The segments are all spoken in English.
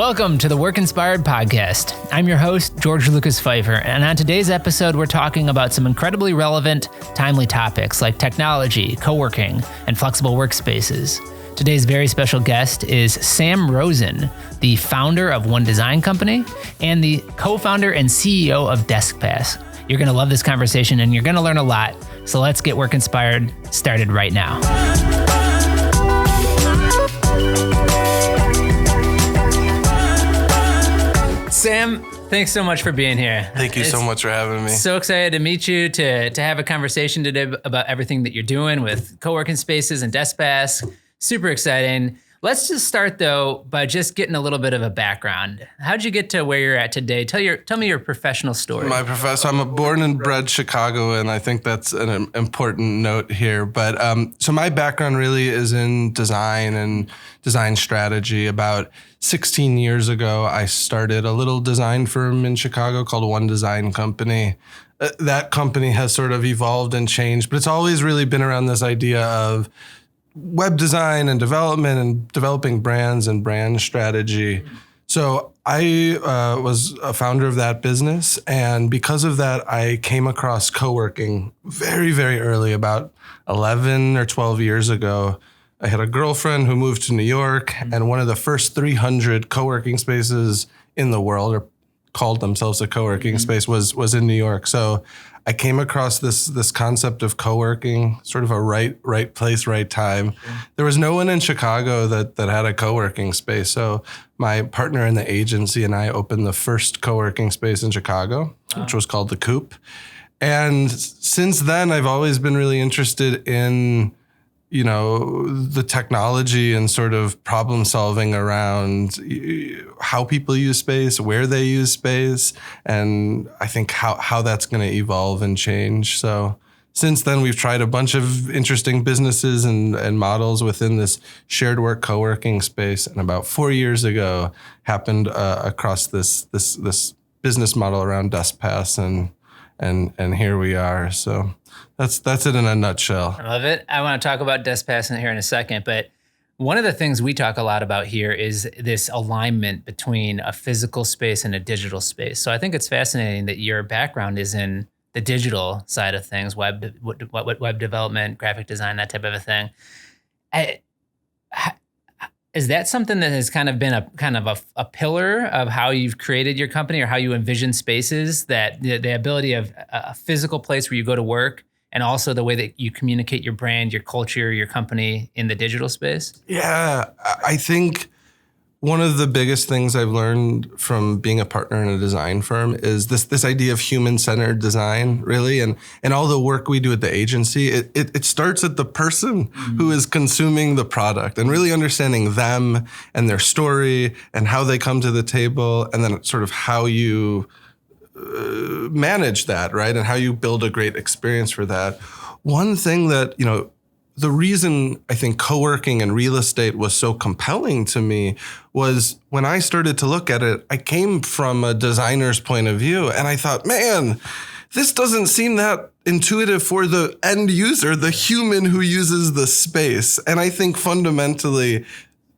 Welcome to the Work Inspired Podcast. I'm your host, George Lucas Pfeiffer, and on today's episode, we're talking about some incredibly relevant, timely topics like technology, coworking, and flexible workspaces. Today's very special guest is Sam Rosen, the founder of One Design Company and the co-founder and CEO of DeskPass. You're going to love this conversation and you're going to learn a lot. So let's get Work Inspired started right now. Sam, thanks so much for being here. Thank you so much for having me. So excited to meet you, to have a conversation today about everything that you're doing with co-working spaces and DeskPass. Super exciting. Let's just start though by just getting a little bit of a background. How'd you get to where you're at today? Tell me your professional story. I'm a born and bred Chicagoan. I think that's an important note here. But so my background really is in design and design strategy. About 16 years ago, I started a little design firm in Chicago called One Design Company. That company has sort of evolved and changed, but it's always really been around this idea of web design and development and developing brands and brand strategy. So I was a founder of that business. And because of that, I came across coworking very, very early, about 11 or 12 years ago. I had a girlfriend who moved to New York, and one of the first 300 coworking spaces in the world, or called themselves a coworking space, was in New York. So I came across this concept of coworking, sort of a right place, right time. Sure. There was no one in Chicago that had a coworking space. So my partner in the agency and I opened the first coworking space in Chicago, which was called The Coop. And since then, I've always been really interested in, the technology and sort of problem solving around how people use space, where they use space, and I think how that's going to evolve and change. So since then, we've tried a bunch of interesting businesses and models within this shared work co-working space. And about 4 years ago, happened across this business model around DeskPass, and here we are. So that's it in a nutshell. I love it. I want to talk about DeskPass here in a second, but one of the things we talk a lot about here is this alignment between a physical space and a digital space. So I think it's fascinating that your background is in the digital side of things, web development, graphic design, that type of a thing. Is that something that has kind of been a pillar of how you've created your company or how you envision spaces, that the ability of a physical place where you go to work and also the way that you communicate your brand, your culture, your company in the digital space? Yeah, I think one of the biggest things I've learned from being a partner in a design firm is this idea of human-centered design, really. And all the work we do at the agency, it starts at the person who is consuming the product and really understanding them and their story and how they come to the table, and then sort of how you manage that, right? And how you build a great experience for that. One thing that, the reason I think co-working and real estate was so compelling to me was when I started to look at it, I came from a designer's point of view, and I thought, man, this doesn't seem that intuitive for the end user, the human who uses the space. And I think fundamentally,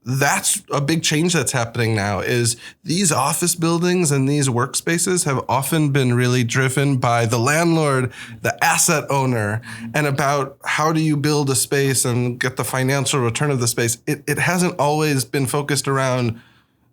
that's a big change that's happening now, is these office buildings and these workspaces have often been really driven by the landlord, the asset owner, and about how do you build a space and get the financial return of the space. It hasn't always been focused around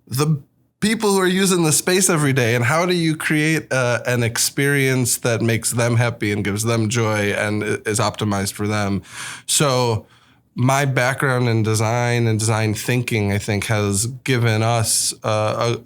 the people who are using the space every day, and how do you create an experience that makes them happy and gives them joy and is optimized for them. So my background in design and design thinking, I think, has given us a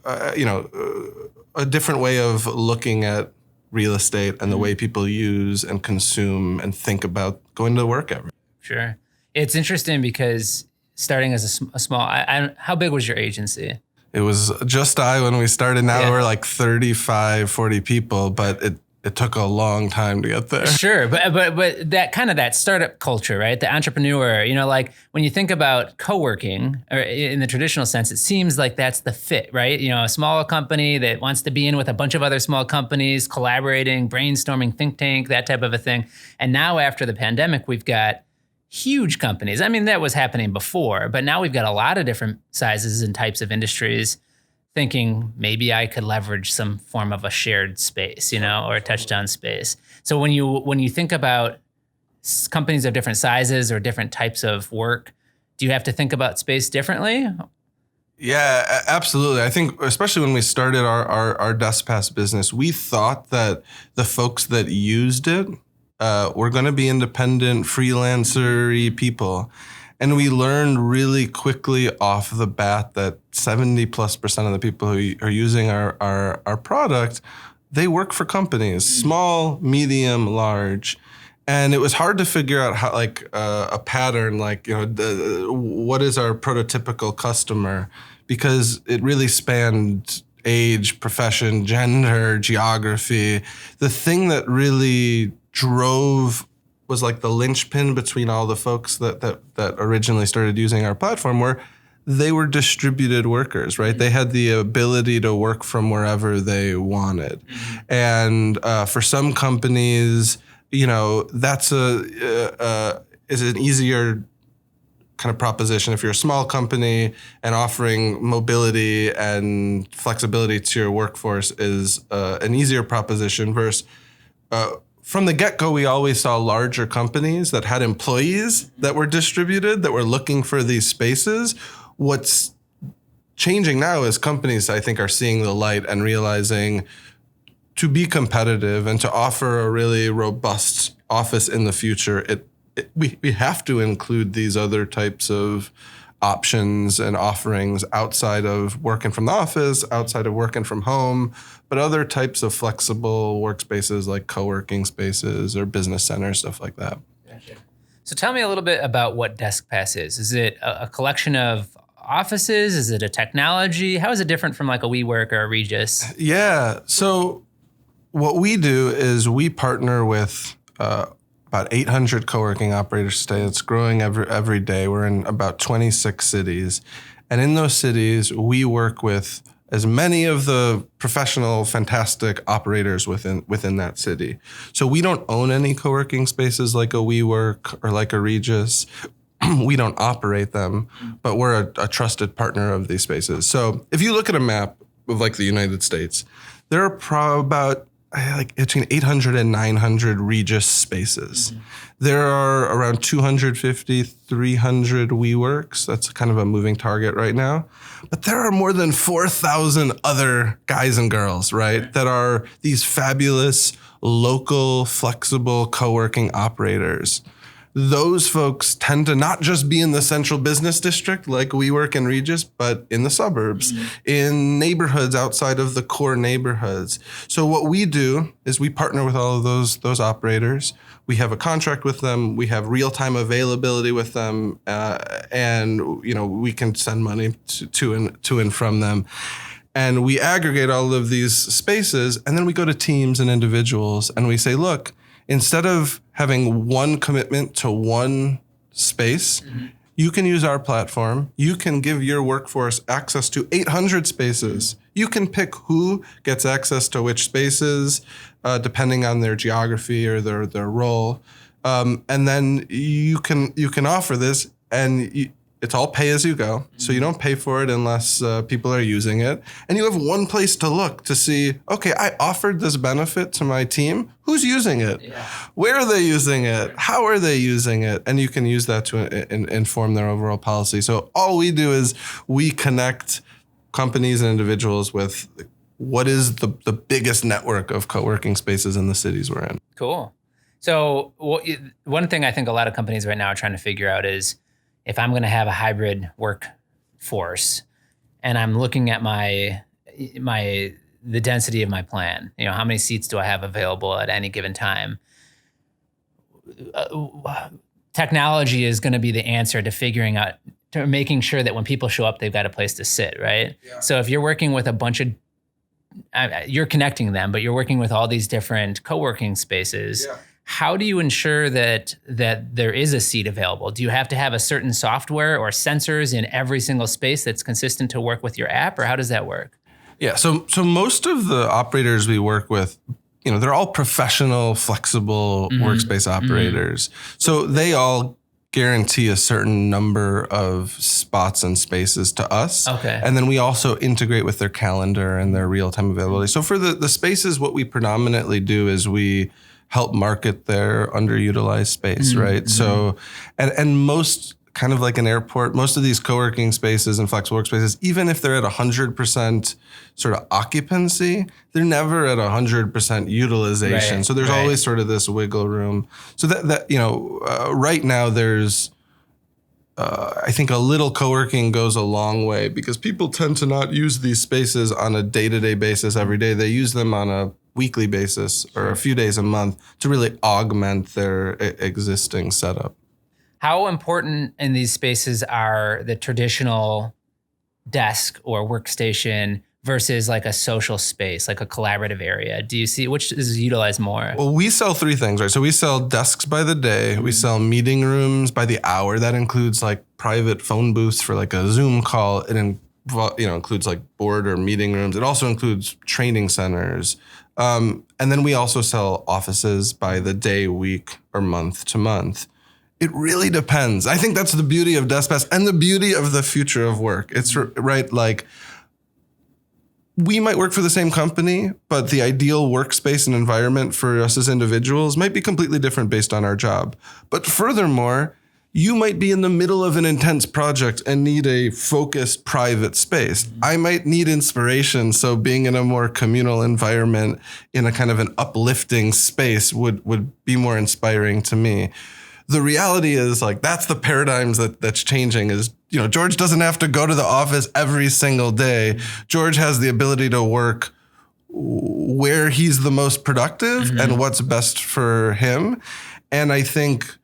different way of looking at real estate and the way people use and consume and think about going to work every day. Sure. It's interesting because starting as a small, how big was your agency? It was just when we started. Now we're like 35, 40 people, but it took a long time to get there. Sure, but that kind of that startup culture, right? The entrepreneur, like when you think about co-working, or in the traditional sense, it seems like that's the fit, right? A small company that wants to be in with a bunch of other small companies, collaborating, brainstorming, think tank, that type of a thing. And now after the pandemic, we've got huge companies. I mean, that was happening before, but now we've got a lot of different sizes and types of industries thinking maybe I could leverage some form of a shared space, or a touchdown space. So when you think about companies of different sizes or different types of work, do you have to think about space differently? Yeah, absolutely. I think especially when we started our DeskPass business, we thought that the folks that used it were going to be independent, freelancer-y people. And we learned really quickly off the bat that 70+% of the people who are using our product, they work for companies, small, medium, large. And it was hard to figure out how, a pattern, what is our prototypical customer? Because it really spanned age, profession, gender, geography. The thing that really drove was like the linchpin between all the folks that originally started using our platform were they were distributed workers, right? They had the ability to work from wherever they wanted. And for some companies, that's is an easier kind of proposition. If you're a small company and offering mobility and flexibility to your workforce is an easier proposition versus from the get-go, we always saw larger companies that had employees that were distributed, that were looking for these spaces. What's changing now is companies, I think, are seeing the light and realizing to be competitive and to offer a really robust office in the future, we have to include these other types of options and offerings outside of working from the office, outside of working from home, but other types of flexible workspaces like co-working spaces or business centers, stuff like that. Gotcha. So tell me a little bit about what DeskPass is. Is it a collection of offices? Is it a technology? How is it different from like a WeWork or a Regus? Yeah. So what we do is we partner with about 800 co-working operators today. It's growing every day. We're in about 26 cities. And in those cities, we work with as many of the professional, fantastic operators within that city. So we don't own any co-working spaces like a WeWork or like a Regus. We don't operate them, but we're a trusted partner of these spaces. So if you look at a map of like the United States, there are about between 800 and 900 Regus spaces. There are around 250, 300 WeWorks. That's kind of a moving target right now. But there are more than 4,000 other guys and girls, right, that are these fabulous, local, flexible co-working operators. Those folks tend to not just be in the central business district like WeWork and Regus, but in the suburbs, in neighborhoods outside of the core neighborhoods. So what we do is we partner with all of those operators. We have a contract with them. We have real-time availability with them, and we can send money to and from them. And we aggregate all of these spaces, and then we go to teams and individuals, and we say, look, instead of having one commitment to one space, you can use our platform. You can give your workforce access to 800 spaces. You can pick who gets access to which spaces, depending on their geography or their role. And then you can offer this, and it's all pay as you go. So you don't pay for it unless people are using it. And you have one place to look to see, okay, I offered this benefit to my team. Who's using it? Yeah. Where are they using it? How are they using it? And you can use that to inform their overall policy. So all we do is we connect companies and individuals with what is the biggest network of co-working spaces in the cities we're in. Cool. So one thing I think a lot of companies right now are trying to figure out is, if I'm going to have a hybrid workforce and I'm looking at the density of my plan, how many seats do I have available at any given time? Technology is going to be the answer to making sure that when people show up, they've got a place to sit, right? Yeah. So if you're working with a bunch of, you're connecting them, but you're working with all these different co-working spaces. Yeah. How do you ensure that there is a seat available? Do you have to have a certain software or sensors in every single space that's consistent to work with your app, or how does that work? Yeah, so most of the operators we work with, they're all professional, flexible workspace operators. So they all guarantee a certain number of spots and spaces to us. Okay. And then we also integrate with their calendar and their real-time availability. So for the spaces, what we predominantly do is we help market their underutilized space, right? Mm-hmm. So, and most, kind of like an airport, most of these co-working spaces and flexible workspaces, even if they're at 100% sort of occupancy, they're never at 100% utilization. Right, So there's right. always sort of this wiggle room. So that right now there's, I think a little co-working goes a long way because people tend to not use these spaces on a day-to-day basis every day. They use them on a weekly basis or a few days a month to really augment their existing setup. How important in these spaces are the traditional desk or workstation versus like a social space, like a collaborative area? Do you see which is utilized more? Well, we sell three things, right? So we sell desks by the day, we sell meeting rooms by the hour. That includes like private phone booths for like a Zoom call. It includes like board or meeting rooms. It also includes training centers. And then we also sell offices by the day, week, or month to month. It really depends. I think that's the beauty of DeskPass and the beauty of the future of work. It's right, like we might work for the same company, but the ideal workspace and environment for us as individuals might be completely different based on our job. But furthermore, you might be in the middle of an intense project and need a focused private space. I might need inspiration, so being in a more communal environment in a kind of an uplifting space would be more inspiring to me. The reality is like that's the paradigms that's changing is, George doesn't have to go to the office every single day. George has the ability to work where he's the most productive and what's best for him. And I think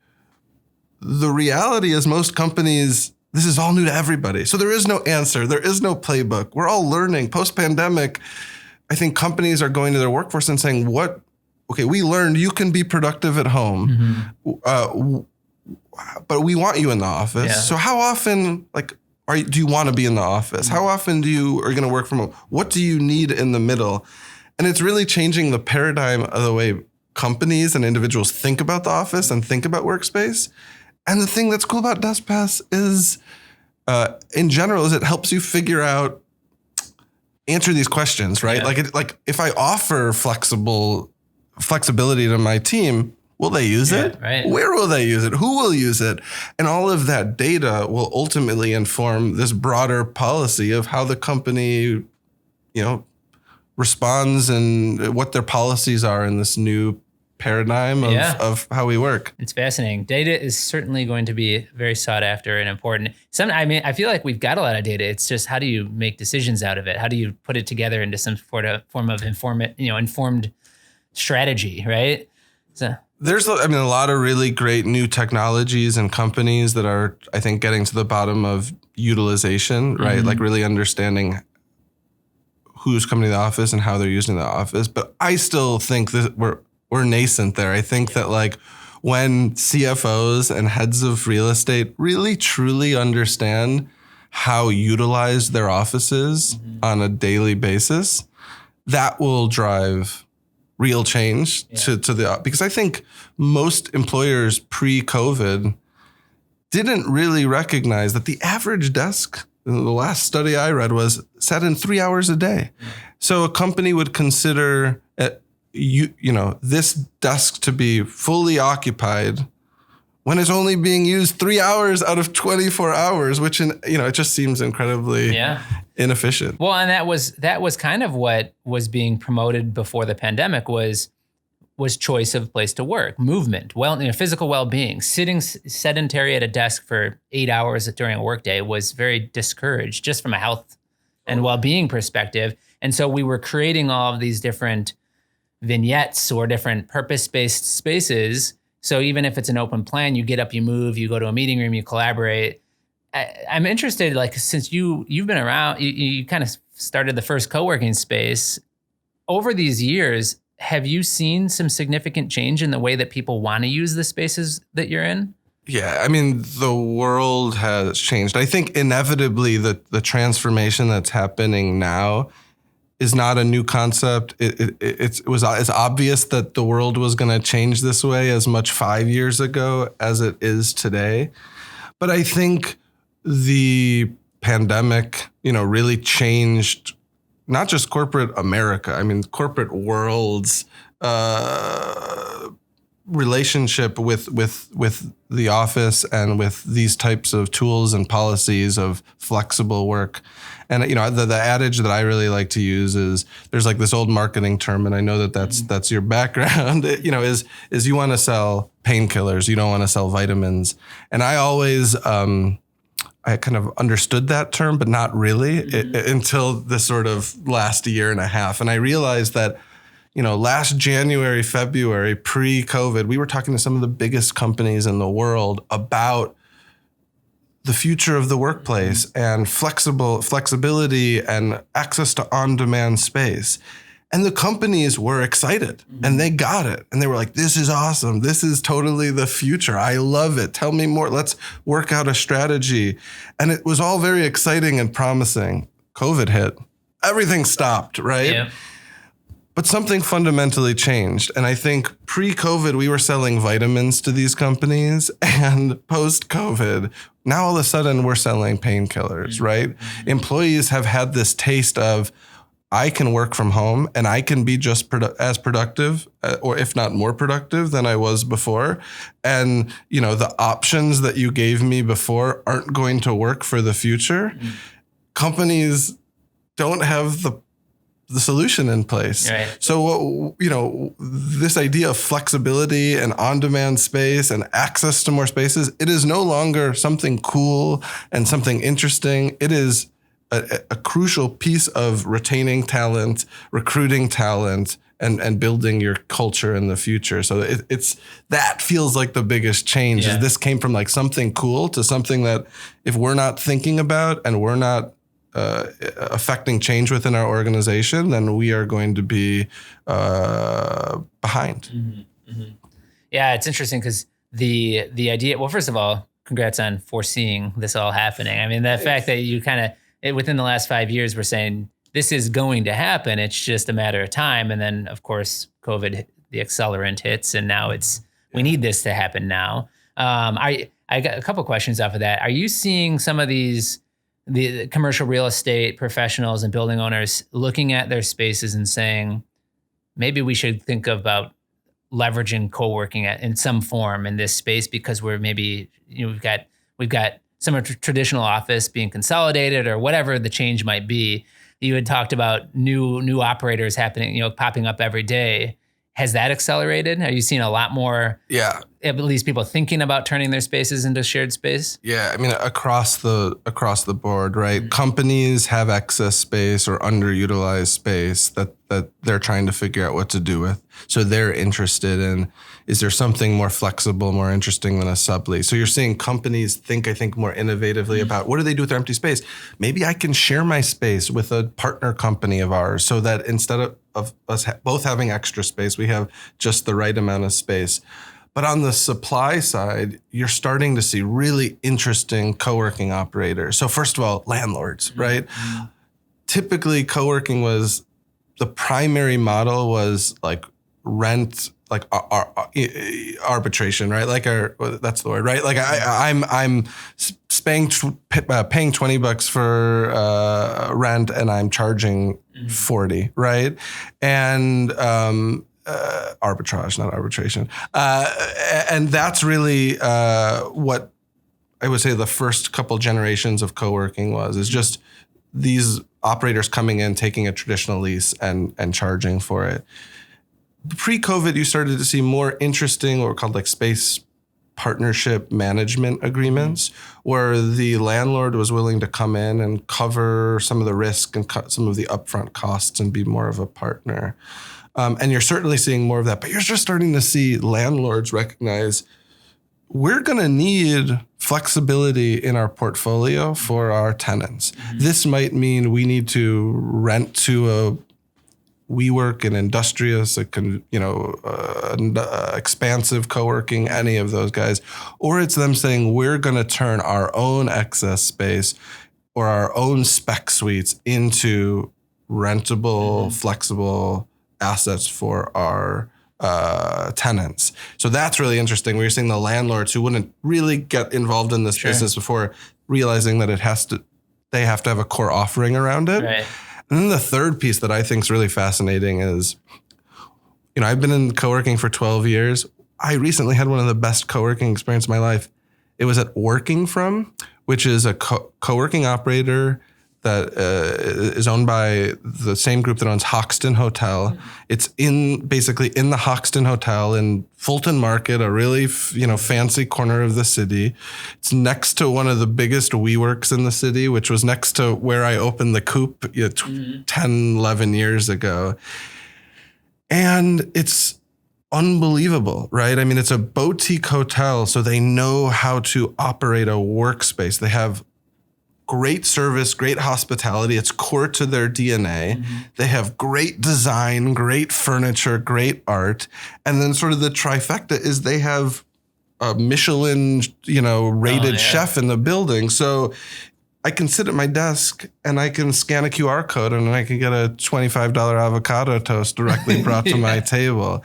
the reality is most companies, this is all new to everybody. So there is no answer. There is no playbook. We're all learning. Post-pandemic, I think companies are going to their workforce and saying, okay, we learned you can be productive at home, but we want you in the office. Yeah. So how often, do you want to be in the office? How often are you going to work from home? What do you need in the middle? And it's really changing the paradigm of the way companies and individuals think about the office and think about workspace. And the thing that's cool about DeskPass is, in general, is it helps you answer these questions, right? Yeah. Like if I offer flexibility to my team, will they use it? Right. Where will they use it? Who will use it? And all of that data will ultimately inform this broader policy of how the company, responds and what their policies are in this new paradigm of how we work. It's fascinating. Data is certainly going to be very sought after and important. I feel like we've got a lot of data. It's just how do you make decisions out of it? How do you put it together into some form of informed strategy, right? So there's, a lot of really great new technologies and companies that are, I think, getting to the bottom of utilization, right? Like really understanding who's coming to the office and how they're using the office. But I still think that we're nascent there. I think that when CFOs and heads of real estate really truly understand how utilized their offices on a daily basis, that will drive real change because I think most employers pre-COVID didn't really recognize that the average desk, the last study I read was sat in 3 hours a day. So a company would consider this desk to be fully occupied when it's only being used 3 hours out of 24 hours, which it just seems incredibly inefficient. Well, and that was kind of what was being promoted before the pandemic was choice of place to work, movement, physical well-being. Sitting sedentary at a desk for 8 hours during a workday was very discouraged just from a health and well-being perspective. And so we were creating all of these different vignettes or different purpose-based spaces. So even if it's an open plan, you get up, you move, you go to a meeting room, you collaborate. I'm interested, since you've been around, you kind of started the first co-working space. Over these years, have you seen some significant change in the way that people want to use the spaces that you're in? Yeah, the world has changed. I think inevitably the transformation that's happening now is not a new concept. It's obvious that the world was going to change this way as much 5 years ago as it is today. But I think the pandemic, really changed not just corporate America. I mean, corporate world's relationship with the office and with these types of tools and policies of flexible work. And the adage that I really like to use is there's like this old marketing term, and I know that's your background. Is you want to sell painkillers, you don't want to sell vitamins. And I always I kind of understood that term, but not really until this sort of last year and a half. And I realized that last January, February, pre-COVID, we were talking to some of the biggest companies in the world about the future of the workplace and flexibility and access to on-demand space. And the companies were excited and they got it. And they were like, this is awesome. This is totally the future. I love it. Tell me more. Let's work out a strategy. And it was all very exciting and promising. COVID hit. Everything stopped, right? Yeah. But something fundamentally changed. And I think pre-COVID, we were selling vitamins to these companies. And post-COVID, now all of a sudden we're selling painkillers, right? Employees have had this taste of, I can work from home and I can be just as productive, or if not more productive than I was before. And, the options that you gave me before aren't going to work for the future. Companies don't have the solution in place. Right. So, this idea of flexibility and on-demand space and access to more spaces, it is no longer something cool and something interesting. It is a crucial piece of retaining talent, recruiting talent, and building your culture in the future. So it's that feels like the biggest change. Yeah. Is this came from like something cool to something that if we're not thinking about and we're not affecting change within our organization, then we are going to be behind. Yeah, it's interesting because the idea. Well, first of all, congrats on foreseeing this all happening. I mean, the fact that you kind of within the last 5 years, we're saying this is going to happen. It's just a matter of time. And then, of course, COVID, the accelerant hits, and now we need this to happen now. I got a couple questions off of that. Are you seeing some of the commercial real estate professionals and building owners looking at their spaces and saying, maybe we should think about leveraging co-working in some form in this space because we're maybe, we've got some of traditional office being consolidated or whatever the change might be. You had talked about new operators happening, popping up every day. Has that accelerated? Are you seeing a lot more? Yeah. At least people thinking about turning their spaces into shared space? Yeah, I mean, across the board, right? Companies have excess space or underutilized space that they're trying to figure out what to do with. So they're interested in, is there something more flexible, more interesting than a sublease? So you're seeing companies think more innovatively about what do they do with their empty space? Maybe I can share my space with a partner company of ours so that instead of us both having extra space, we have just the right amount of space. But on the supply side, you're starting to see really interesting co-working operators. So first of all, landlords, right? Typically, co-working was the primary model was like rent, like arbitration, right? Like that's the word, right? Like I'm paying $20 for rent and I'm charging $40, right? And arbitrage, not arbitration. And that's really what I would say the first couple generations of co-working is just these operators coming in, taking a traditional lease and charging for it. Pre-COVID, you started to see more interesting what were called like space partnership management agreements where the landlord was willing to come in and cover some of the risk and cut some of the upfront costs and be more of a partner. And you're certainly seeing more of that, but you're just starting to see landlords recognize we're going to need flexibility in our portfolio for our tenants. This might mean we need to rent to a WeWork, an Industrious, expansive co-working, any of those guys, or it's them saying we're going to turn our own excess space or our own spec suites into rentable, flexible assets for our tenants. So that's really interesting. We're seeing the landlords who wouldn't really get involved in this business before realizing that they have to have a core offering around it. Right. And then the third piece that I think is really fascinating is, I've been in coworking for 12 years. I recently had one of the best coworking experiences of my life. It was at Working From, which is a coworking operator that is owned by the same group that owns Hoxton Hotel. It's basically in the Hoxton Hotel in Fulton Market, a really fancy corner of the city. It's next to one of the biggest WeWorks in the city, which was next to where I opened the Coop 10, 11 years ago. And it's unbelievable, right? I mean, it's a boutique hotel, so they know how to operate a workspace. They have great service, great hospitality. It's core to their DNA. They have great design, great furniture, great art. And then sort of the trifecta is they have a Michelin, rated chef in the building. So I can sit at my desk and I can scan a QR code and I can get a $25 avocado toast directly brought to my table.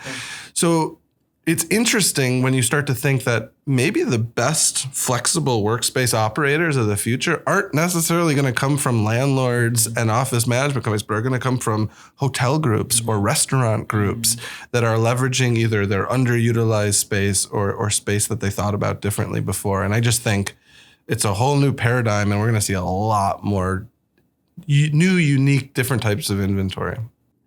So it's interesting when you start to think that maybe the best flexible workspace operators of the future aren't necessarily going to come from landlords and office management companies, but are going to come from hotel groups or restaurant groups that are leveraging either their underutilized space or space that they thought about differently before. And I just think it's a whole new paradigm, and we're going to see a lot more new, unique, different types of inventory.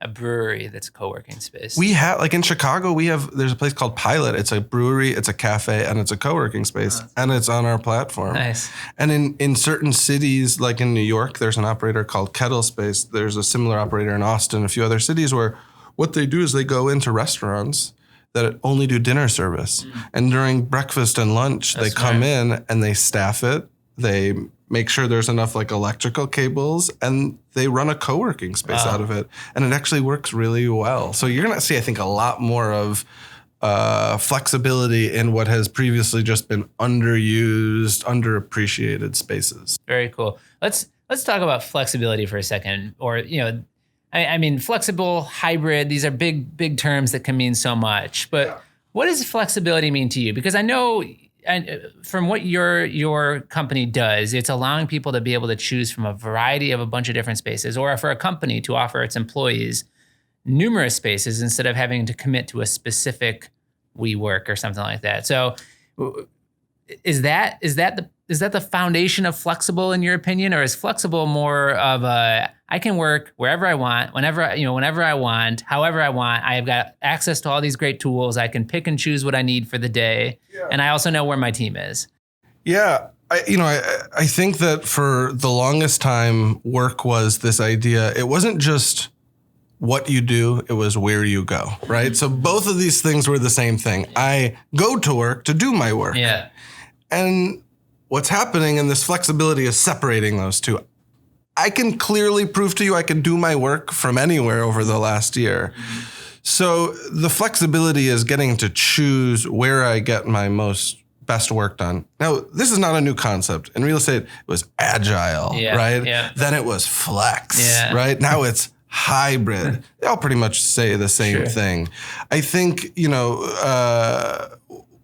A brewery that's a co-working space. We have, like in Chicago, there's a place called Pilot. It's a brewery, it's a cafe, and it's a co-working space, and it's on our platform. Nice. And in certain cities, like in New York, there's an operator called Kettle Space. There's a similar operator in Austin, a few other cities where what they do is they go into restaurants that only do dinner service. And during breakfast and lunch, they come in and they staff it. They make sure there's enough like electrical cables, and they run a co-working space out of it. And it actually works really well. So you're going to see, I think, a lot more of flexibility in what has previously just been underused, underappreciated spaces. Very cool. Let's talk about flexibility for a second, or, I mean, flexible, hybrid, these are big terms that can mean so much. But what does flexibility mean to you? Because I know from what your company does, it's allowing people to be able to choose from a variety of a bunch of different spaces, or for a company to offer its employees numerous spaces instead of having to commit to a specific WeWork or something like that. So is that the foundation of flexible in your opinion, or is flexible more of a I can work wherever I want, whenever I want, however I want. I have got access to all these great tools. I can pick and choose what I need for the day, and I also know where my team is. Yeah, I think that for the longest time, work was this idea. It wasn't just what you do, it was where you go, right? So both of these things were the same thing. I go to work to do my work. Yeah. And what's happening in this flexibility is separating those two. I can clearly prove to you I can do my work from anywhere over the last year. So the flexibility is getting to choose where I get my best work done. Now, this is not a new concept. In real estate, it was agile, right? Yeah. Then it was flex, right? Now it's hybrid. They all pretty much say the same thing. I think,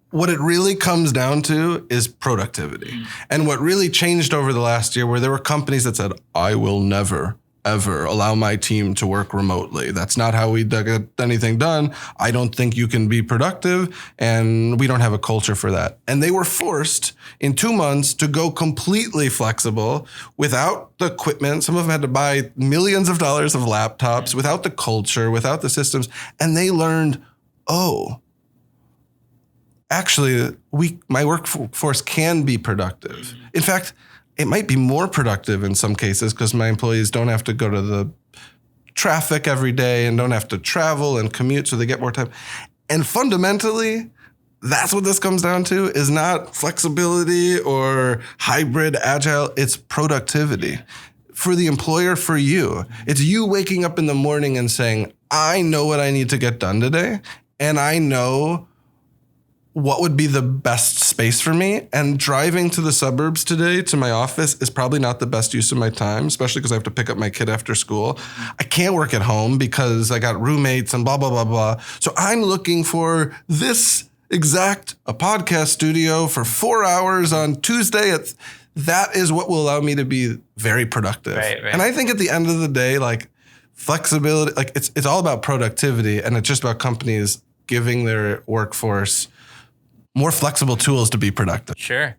what it really comes down to is productivity. And what really changed over the last year, where there were companies that said, I will never, ever allow my team to work remotely. That's not how we get anything done. I don't think you can be productive, and we don't have a culture for that. And they were forced in 2 months to go completely flexible without the equipment. Some of them had to buy millions of dollars of laptops, without the culture, without the systems. And they learned, actually, my workforce can be productive. In fact, it might be more productive in some cases because my employees don't have to go to the traffic every day and don't have to travel and commute, so they get more time. And fundamentally, that's what this comes down to, is not flexibility or hybrid, agile, it's productivity. For the employer, for you. It's you waking up in the morning and saying, I know what I need to get done today, and I know what would be the best space for me. And driving to the suburbs today to my office is probably not the best use of my time, especially because I have to pick up my kid after school. I can't work at home because I got roommates and blah, blah, blah, blah. So I'm looking for this exact a podcast studio for 4 hours on Tuesday. That is what will allow me to be very productive. Right. And I think at the end of the day, like flexibility, like it's all about productivity, and it's just about companies giving their workforce more flexible tools to be productive. Sure.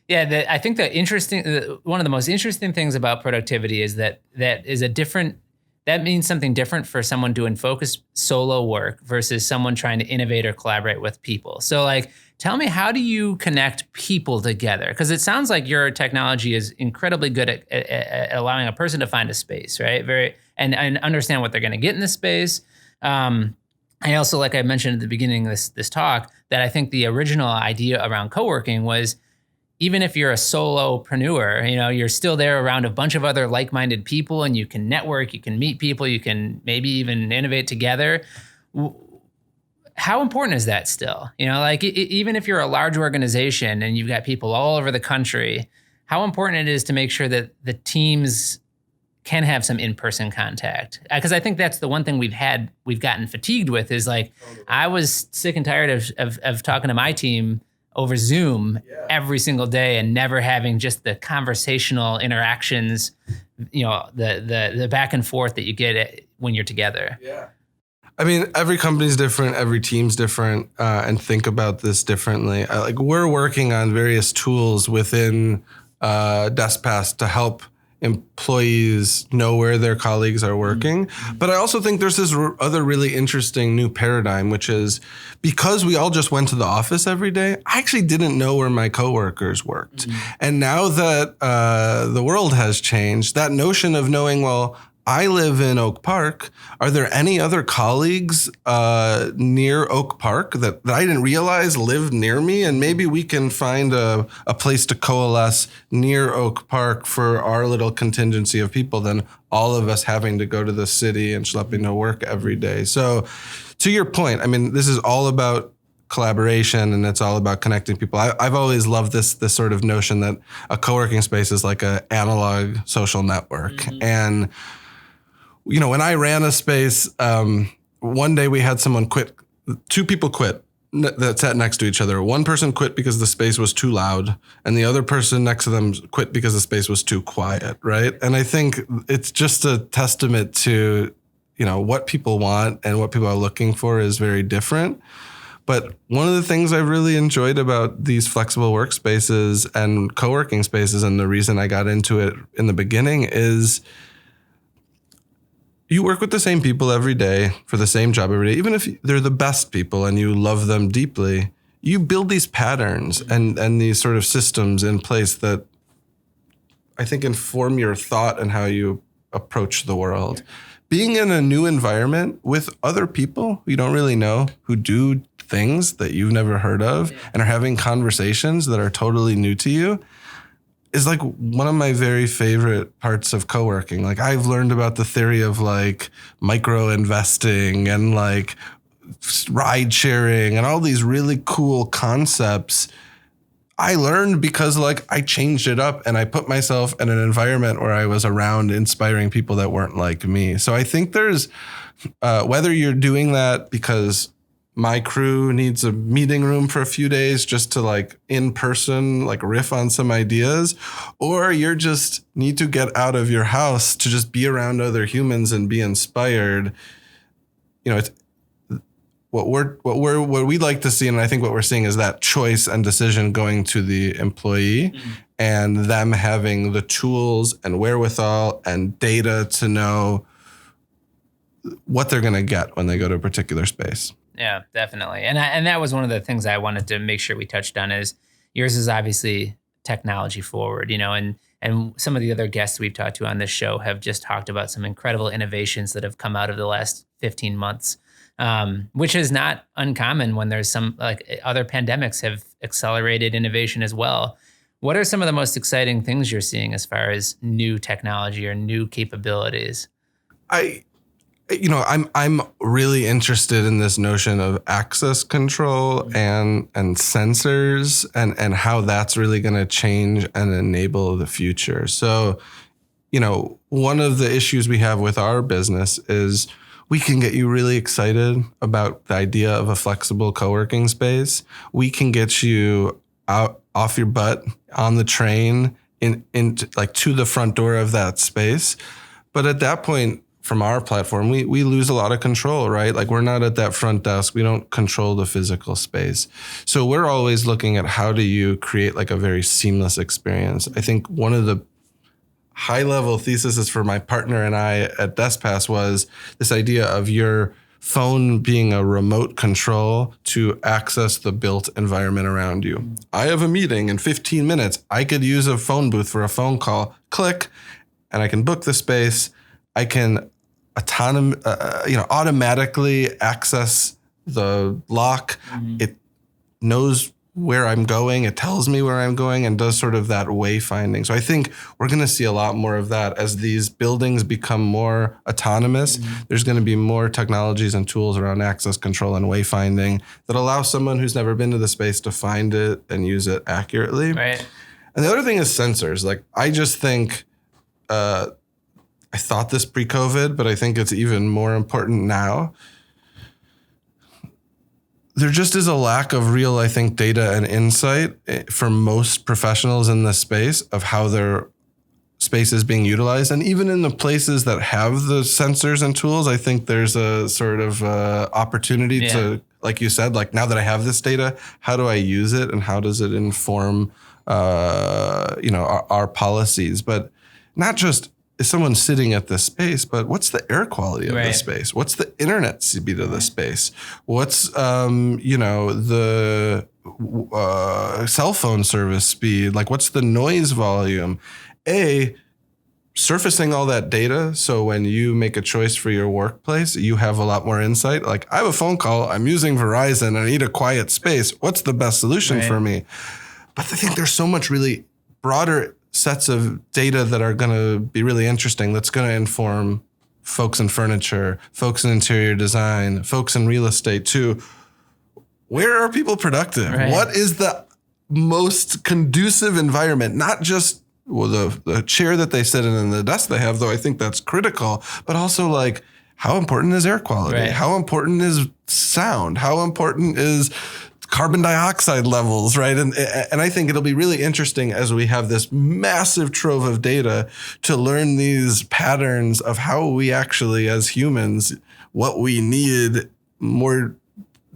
Yeah, I think one of the most interesting things about productivity is that means something different for someone doing focused solo work versus someone trying to innovate or collaborate with people. So like, tell me, how do you connect people together? Because it sounds like your technology is incredibly good at allowing a person to find a space, right? And understand what they're going to get in the space. I also, like I mentioned at the beginning of this talk, that I think the original idea around co-working was, even if you're a solopreneur, you're still there around a bunch of other like-minded people, and you can network, you can meet people, you can maybe even innovate together. How important is that still? Even if you're a large organization and you've got people all over the country, how important it is to make sure that the teams can have some in-person contact. Because I think that's the one thing we've gotten fatigued with is like, I was sick and tired of talking to my team over Zoom every single day and never having just the conversational interactions, the back and forth that you get when you're together. Yeah. I mean, every company's different, every team's different, and think about this differently. We're working on various tools within DeskPass to help employees know where their colleagues are working. Mm-hmm. But I also think there's this other really interesting new paradigm, which is because we all just went to the office every day, I actually didn't know where my coworkers worked. Mm-hmm. And now that the world has changed, that notion of knowing, well, I live in Oak Park. Are there any other colleagues near Oak Park that I didn't realize lived near me? And maybe we can find a place to coalesce near Oak Park for our little contingency of people than all of us having to go to the city and schlepping to work every day. So to your point, I mean, this is all about collaboration, and it's all about connecting people. I've always loved this sort of notion that a co-working space is like an analog social network. Mm-hmm. And when I ran a space, one day we had someone quit. 2 people quit that sat next to each other. One person quit because the space was too loud, and the other person next to them quit because the space was too quiet, right? And I think it's just a testament to, what people want and what people are looking for is very different. But one of the things I've really enjoyed about these flexible workspaces and co-working spaces, and the reason I got into it in the beginning, is you work with the same people every day for the same job every day. Even if they're the best people and you love them deeply, you build these patterns and these sort of systems in place that I think inform your thought and how you approach the world. Being in a new environment with other people you don't really know, who do things that you've never heard of and are having conversations that are totally new to you, is like one of my very favorite parts of co-working. Like, I've learned about the theory of like micro investing and like ride sharing and all these really cool concepts. I learned because like I changed it up and I put myself in an environment where I was around inspiring people that weren't like me. So I think there's whether you're doing that because my crew needs a meeting room for a few days just to like in person, like riff on some ideas, or you're just need to get out of your house to just be around other humans and be inspired. It's what we'd like to see. And I think what we're seeing is that choice and decision going to the employee and them having the tools and wherewithal and data to know what they're going to get when they go to a particular space. Yeah, definitely. And that was one of the things I wanted to make sure we touched on is yours is obviously technology forward, and some of the other guests we've talked to on this show have just talked about some incredible innovations that have come out of the last 15 months, which is not uncommon when there's some like other pandemics have accelerated innovation as well. What are some of the most exciting things you're seeing as far as new technology or new capabilities? I'm really interested in this notion of access control and sensors and how that's really going to change and enable the future. So, one of the issues we have with our business is we can get you really excited about the idea of a flexible co-working space. We can get you out off your butt on the train into like to the front door of that space. But at that point, from our platform, we lose a lot of control, right? Like we're not at that front desk. We don't control the physical space. So we're always looking at how do you create like a very seamless experience. I think one of the high level theses for my partner and I at DeskPass was this idea of your phone being a remote control to access the built environment around you. I have a meeting in 15 minutes. I could use a phone booth for a phone call, click, and I can book the space. I can automatically access the lock. It knows where I'm going. It tells me where I'm going and does sort of that wayfinding. So I think we're going to see a lot more of that as these buildings become more autonomous. There's going to be more technologies and tools around access control and wayfinding that allow someone who's never been to the space to find it and use it accurately. Right. And the other thing is sensors. Like I just think, I thought this pre-COVID, but I think it's even more important now. There just is a lack of real, I think, data and insight for most professionals in this space of how their space is being utilized. And even in the places that have the sensors and tools, I think there's a sort of opportunity to, like you said, like now that I have this data, how do I use it and how does it inform, our policies? But not just is someone sitting at this space, but what's the air quality of this space? What's the internet speed of the space? What's, the cell phone service speed? Like what's the noise volume? Surfacing all that data. So when you make a choice for your workplace, you have a lot more insight. Like I have a phone call, I'm using Verizon and I need a quiet space. What's the best solution for me? But I think there's so much really broader sets of data that are going to be really interesting. That's going to inform folks in furniture, folks in interior design, folks in real estate too. Where are people productive? Right. What is the most conducive environment? Not just the chair that they sit in and the desk they have, though I think that's critical, but also like how important is air quality? Right. How important is sound? How important is carbon dioxide levels, right? And I think it'll be really interesting as we have this massive trove of data to learn these patterns of how we actually, as humans, what we need more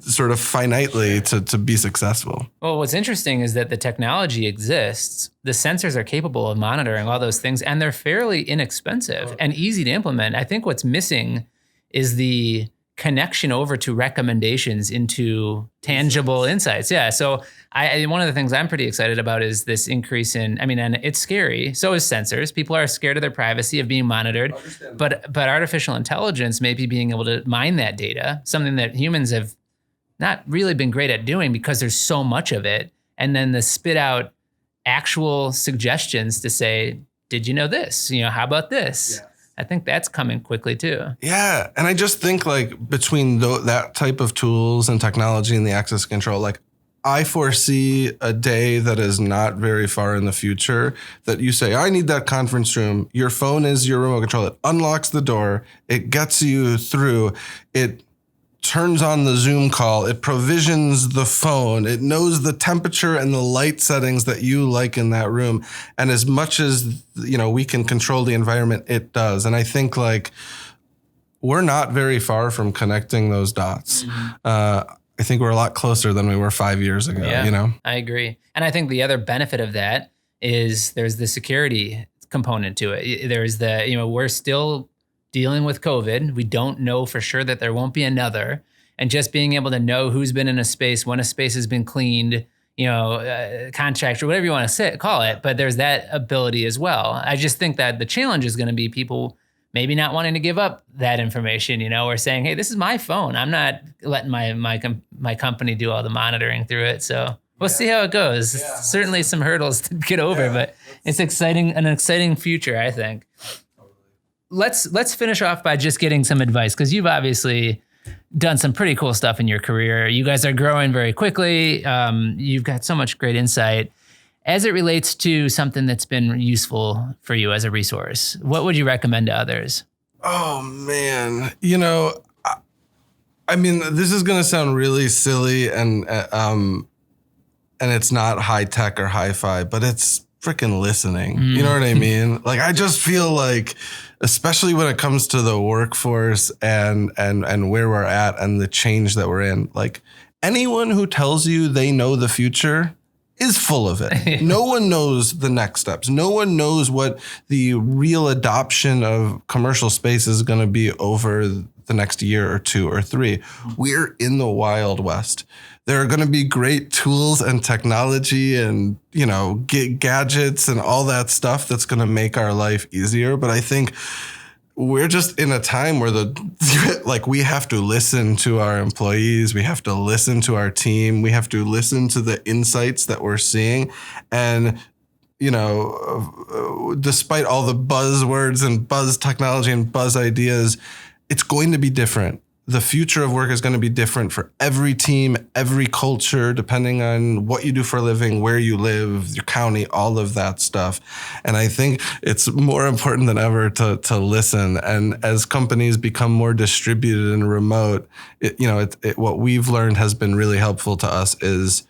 sort of finitely to be successful. Well, what's interesting is that the technology exists. The sensors are capable of monitoring all those things, and they're fairly inexpensive and easy to implement. I think what's missing is the connection over to recommendations into tangible insights. Yeah. So one of the things I'm pretty excited about is this increase in, and it's scary. So is sensors. People are scared of their privacy, of being monitored, but artificial intelligence may be being able to mine that data, something that humans have not really been great at doing because there's so much of it. And then the spit out actual suggestions to say, did you know this? How about this? Yeah. I think that's coming quickly too. Yeah. And I just think like between that type of tools and technology and the access control, like I foresee a day that is not very far in the future that you say, I need that conference room. Your phone is your remote control. It unlocks the door. It gets you through. It turns on the Zoom call. It provisions the phone. It knows the temperature and the light settings that you like in that room. And as much as, we can control the environment, it does. And I think like we're not very far from connecting those dots. I think we're a lot closer than we were 5 years ago, I agree. And I think the other benefit of that is there's the security component to it. There's we're still dealing with COVID. We don't know for sure that there won't be another. And just being able to know who's been in a space, when a space has been cleaned, contract or whatever you want to call it. But there's that ability as well. I just think that the challenge is going to be people maybe not wanting to give up that information, or saying, hey, this is my phone. I'm not letting my company do all the monitoring through it. So we'll see how it goes. Yeah, certainly some hurdles to get over, but it's an exciting future, I think. let's finish off by just getting some advice, because you've obviously done some pretty cool stuff in your career. You guys are growing very quickly. You've got so much great insight. As it relates to something that's been useful for you as a resource, what would you recommend to others? Oh, man. I mean, this is going to sound really silly and it's not high tech or hi-fi, but it's freaking listening. You know what I mean? Like, I just feel like, especially when it comes to the workforce and where we're at and the change that we're in, like, anyone who tells you they know the future is full of it. No one knows the next steps. No one knows what the real adoption of commercial space is going to be over the next year or 2 or 3. We're in the Wild West. There are going to be great tools and technology and, gadgets and all that stuff that's going to make our life easier. But I think we're just in a time where we have to listen to our employees. We have to listen to our team. We have to listen to the insights that we're seeing. And, despite all the buzzwords and buzz technology and buzz ideas, it's going to be different. The future of work is going to be different for every team, every culture, depending on what you do for a living, where you live, your county, all of that stuff. And I think it's more important than ever to listen. And as companies become more distributed and remote, what we've learned has been really helpful to us is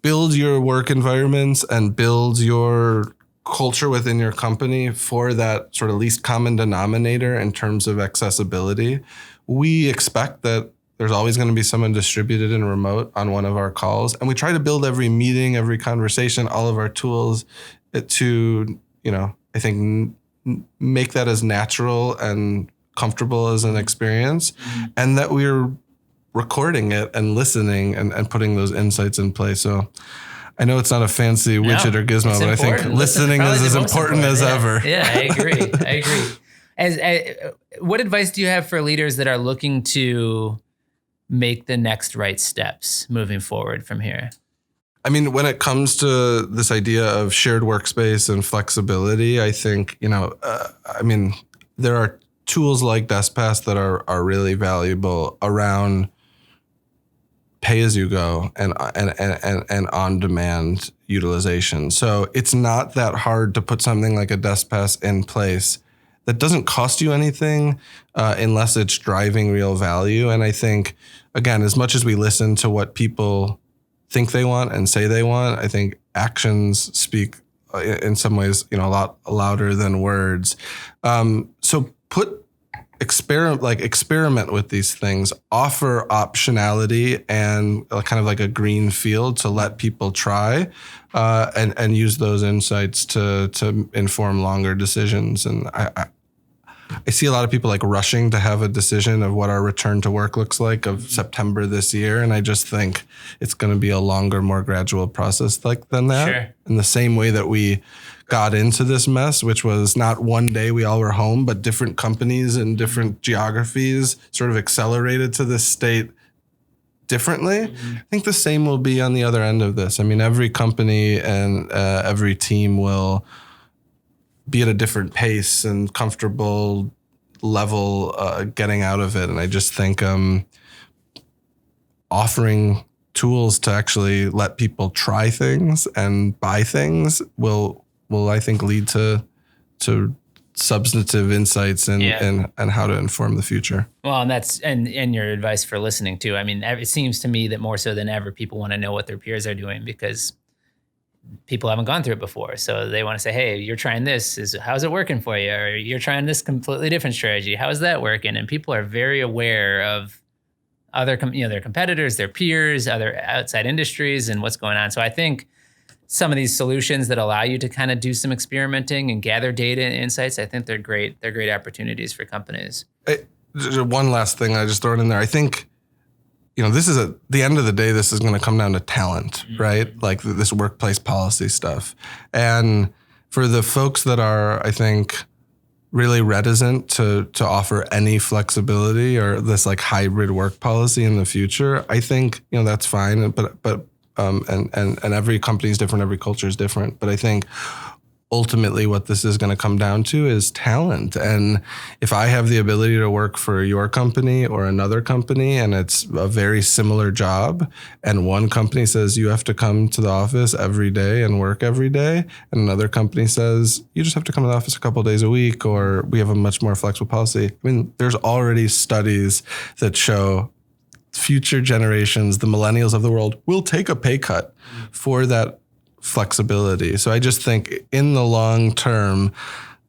build your work environments and build your culture within your company for that sort of least common denominator in terms of accessibility. We expect that there's always going to be someone distributed and remote on one of our calls. And we try to build every meeting, every conversation, all of our tools to, I think make that as natural and comfortable as an experience, and that we're recording it and listening and putting those insights in place. So I know it's not a fancy widget or gizmo, but I think listening is as important as ever. Yeah, I agree. What advice do you have for leaders that are looking to make the next right steps moving forward from here? I mean, when it comes to this idea of shared workspace and flexibility, I think, there are tools like DeskPass that are really valuable around pay as you go and on demand utilization. So it's not that hard to put something like a DeskPass in place that doesn't cost you anything unless it's driving real value. And I think, again, as much as we listen to what people think they want and say they want, I think actions speak in some ways, a lot louder than words. So experiment with these things, offer optionality and kind of like a green field to let people try and use those insights to inform longer decisions. And I see a lot of people like rushing to have a decision of what our return to work looks like of September this year. And I just think it's going to be a longer, more gradual process than that. Sure. In the same way that we got into this mess, which was not one day we all were home, but different companies and different geographies sort of accelerated to this state differently. I think the same will be on the other end of this. I mean, every company and every team will be at a different pace and comfortable level getting out of it. And I just think offering tools to actually let people try things and buy things will I think lead to substantive insights and how to inform the future. Well, and that's and your advice for listening too. I mean, it seems to me that more so than ever, people want to know what their peers are doing because people haven't gone through it before. So they want to say, hey, you're trying this. How's it working for you? Or you're trying this completely different strategy. How is that working? And people are very aware of other, their competitors, their peers, other outside industries and what's going on. So I think some of these solutions that allow you to kind of do some experimenting and gather data and insights, I think they're great. They're great opportunities for companies. One last thing I just throw it in there. I think, this is at the end of the day, this is going to come down to talent, right? Like this workplace policy stuff. And for the folks that are, I think, really reticent to offer any flexibility or this like hybrid work policy in the future, I think, that's fine. But and every company is different, every culture is different. But I think ultimately what this is going to come down to is talent. And if I have the ability to work for your company or another company and it's a very similar job, and one company says you have to come to the office every day and work every day, and another company says you just have to come to the office a couple of days a week, or we have a much more flexible policy. I mean, there's already studies that show future generations, the millennials of the world, will take a pay cut for that flexibility. So I just think in the long term,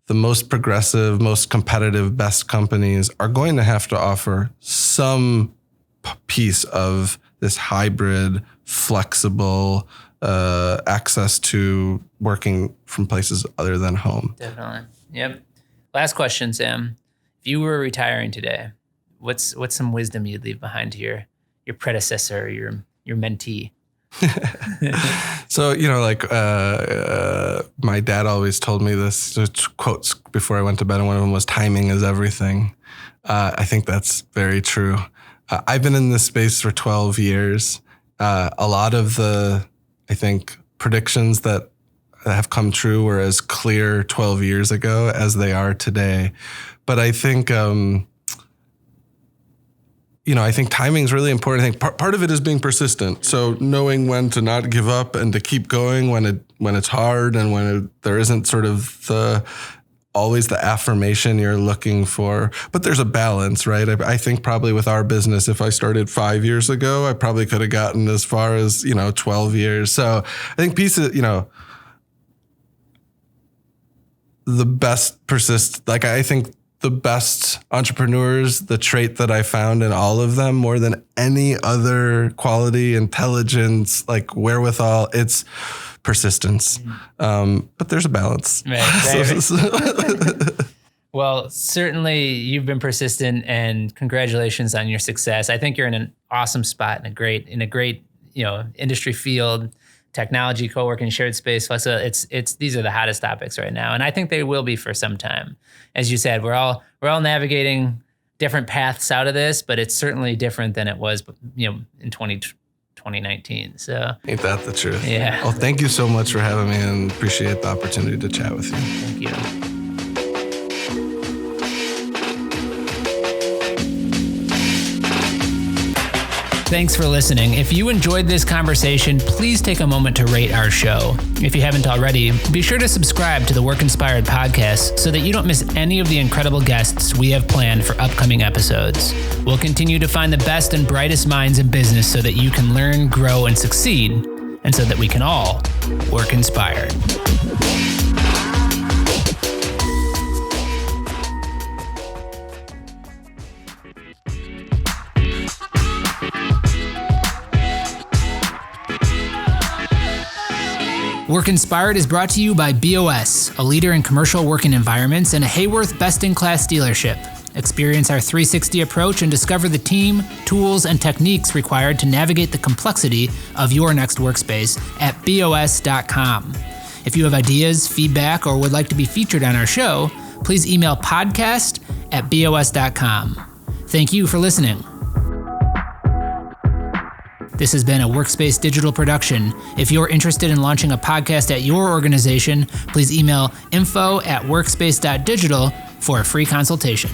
the most progressive, most competitive, best companies are going to have to offer some piece of this hybrid, flexible access to working from places other than home. Definitely. Yep. Last question, Sam. If you were retiring today, what's some wisdom you'd leave behind to your predecessor, your mentee? So, my dad always told me this quotes before I went to bed, and one of them was timing is everything. I think that's very true. I've been in this space for 12 years. A lot of the, I think, predictions that have come true were as clear 12 years ago as they are today. But I think, I think timing is really important. I think part of it is being persistent. So knowing when to not give up and to keep going when it's hard and when there isn't sort of always the affirmation you're looking for. But there's a balance, right? I think probably with our business, if I started 5 years ago, I probably could have gotten as far as, 12 years. So I think the best I think the best entrepreneurs, the trait that I found in all of them more than any other quality, intelligence, like wherewithal, it's persistence. But there's a balance. Right. Well, certainly you've been persistent, and congratulations on your success. I think you're in an awesome spot in a great, industry field. Technology, co-working, shared space, these are the hottest topics right now. And I think they will be for some time. As you said, we're all navigating different paths out of this, but it's certainly different than it was, in 2019. So ain't that the truth? Yeah. Well, thank you so much for having me, and appreciate the opportunity to chat with you. Thank you. Thanks for listening. If you enjoyed this conversation, please take a moment to rate our show. If you haven't already, be sure to subscribe to the Work Inspired podcast so that you don't miss any of the incredible guests we have planned for upcoming episodes. We'll continue to find the best and brightest minds in business so that you can learn, grow, and succeed, and so that we can all work inspired. Work Inspired is brought to you by BOS, a leader in commercial working environments and a Hayworth best-in-class dealership. Experience our 360 approach and discover the team, tools, and techniques required to navigate the complexity of your next workspace at BOS.com. If you have ideas, feedback, or would like to be featured on our show, please email podcast@BOS.com. Thank you for listening. This has been a Workspace digital production. If you're interested in launching a podcast at your organization, please email info@workspace.digital for a free consultation.